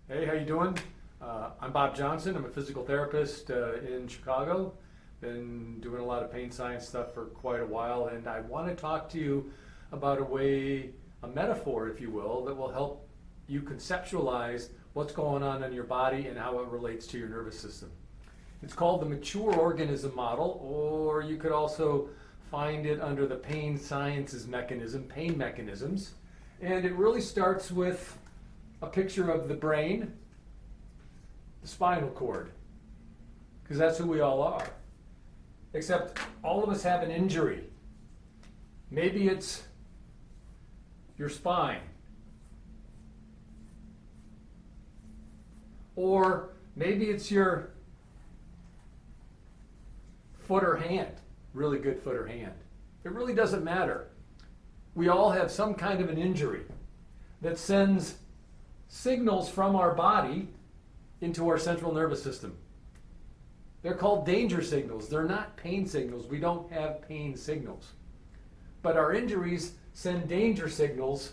Hey, how you doing? I'm Bob Johnson. I'm a physical therapist in Chicago. Been doing a lot of pain science stuff for quite a while, and I want to talk to you about a metaphor, if you will, that will help you conceptualize what's going on in your body and how it relates to your nervous system. It's called the mature organism model, or you could also find it under the pain sciences mechanism, pain mechanisms. And it really starts with a picture of the brain, the spinal cord, because that's who we all are. Except all of us have an injury. Maybe it's your spine. Or maybe it's your foot or hand, really good foot or hand. It really doesn't matter. We all have some kind of an injury that sends signals from our body into our central nervous system. They're called danger signals. They're not pain signals. We don't have pain signals. But our injuries send danger signals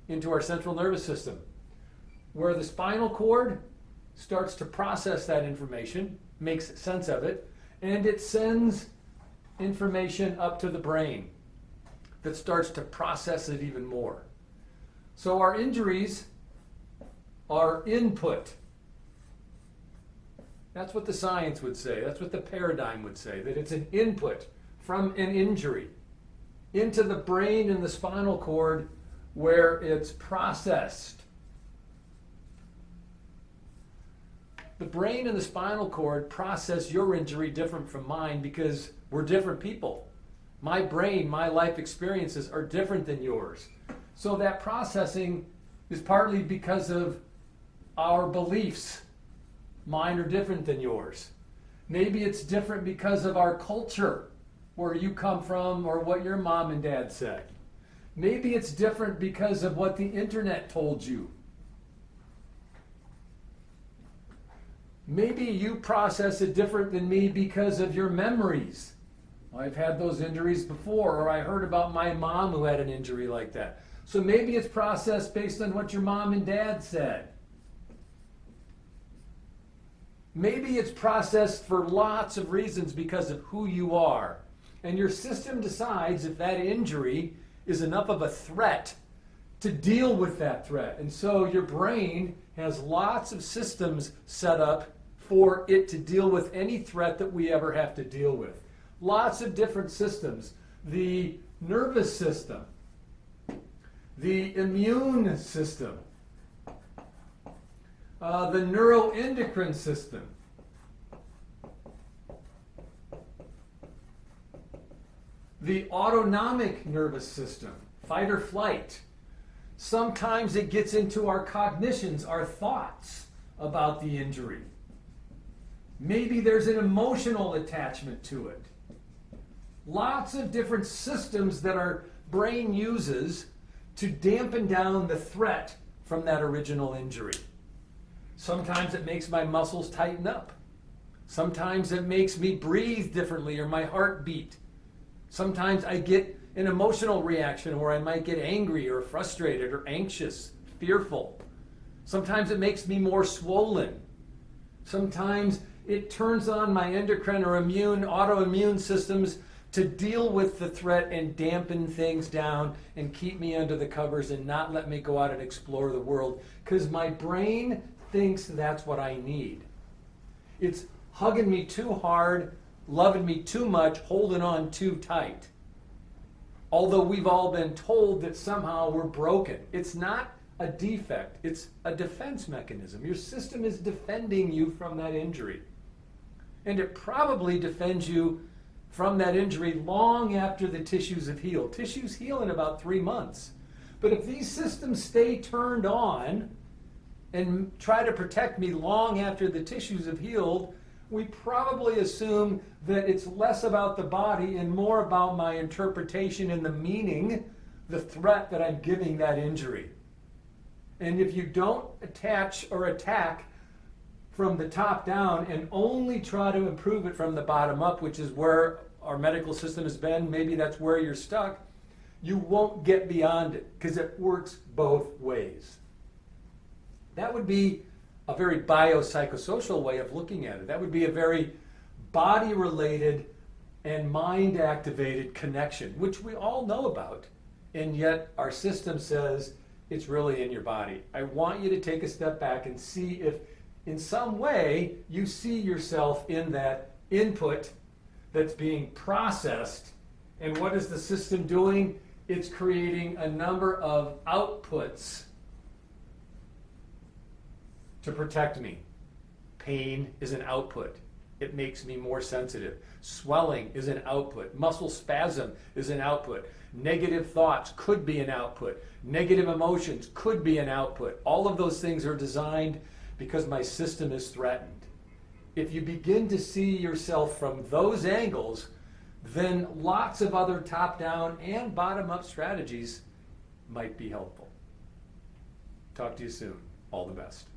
into our central nervous system, where the spinal cord starts to process that information, makes sense of it, and it sends information up to the brain that starts to process it even more. So our injuries are input. That's what the science would say. That's what the paradigm would say, that it's an input from an injury into the brain and the spinal cord where it's processed. The brain and the spinal cord process your injury different from mine because we're different people. My brain, my life experiences are different than yours. So that processing is partly because of our beliefs. Mine are different than yours. Maybe it's different because of our culture, where you come from or what your mom and dad said. Maybe it's different because of what the internet told you. Maybe you process it different than me because of your memories. I've had those injuries before, or I heard about my mom who had an injury like that. So maybe it's processed based on what your mom and dad said. Maybe it's processed for lots of reasons because of who you are. And your system decides if that injury is enough of a threat to deal with that threat. And so your brain has lots of systems set up for it to deal with any threat that we ever have to deal with. Lots of different systems. The nervous system, the immune system, the neuroendocrine system, the autonomic nervous system, fight or flight. Sometimes it gets into our cognitions, our thoughts about the injury. Maybe there's an emotional attachment to it. Lots of different systems that our brain uses to dampen down the threat from that original injury. Sometimes it makes my muscles tighten up. Sometimes it makes me breathe differently or my heart beat. Sometimes I get an emotional reaction where I might get angry or frustrated or anxious, fearful. Sometimes it makes me more swollen. Sometimes it turns on my endocrine or autoimmune systems to deal with the threat and dampen things down and keep me under the covers and not let me go out and explore the world, because my brain thinks that's what I need. It's hugging me too hard, loving me too much, holding on too tight. Although we've all been told that somehow we're broken. It's not a defect, it's a defense mechanism. Your system is defending you from that injury. And it probably defends you from that injury long after the tissues have healed. Tissues heal in about 3 months. But if these systems stay turned on and try to protect me long after the tissues have healed, we probably assume that it's less about the body and more about my interpretation and the meaning, the threat that I'm giving that injury. And if you don't attach or attack from the top down and only try to improve it from the bottom up, which is where our medical system has been, maybe that's where you're stuck, you won't get beyond it because it works both ways. That would be a very biopsychosocial way of looking at it. That would be a very body-related and mind-activated connection, which we all know about, and yet our system says it's really in your body. I want you to take a step back and see if in some way you see yourself in that input that's being processed. And what is the system doing? It's creating a number of outputs to protect me. Pain is an output. It makes me more sensitive. Swelling is an output. Muscle spasm is an output. Negative thoughts could be an output. Negative emotions could be an output. All of those things are designed because my system is threatened. If you begin to see yourself from those angles, then lots of other top-down and bottom-up strategies might be helpful. Talk to you soon. All the best.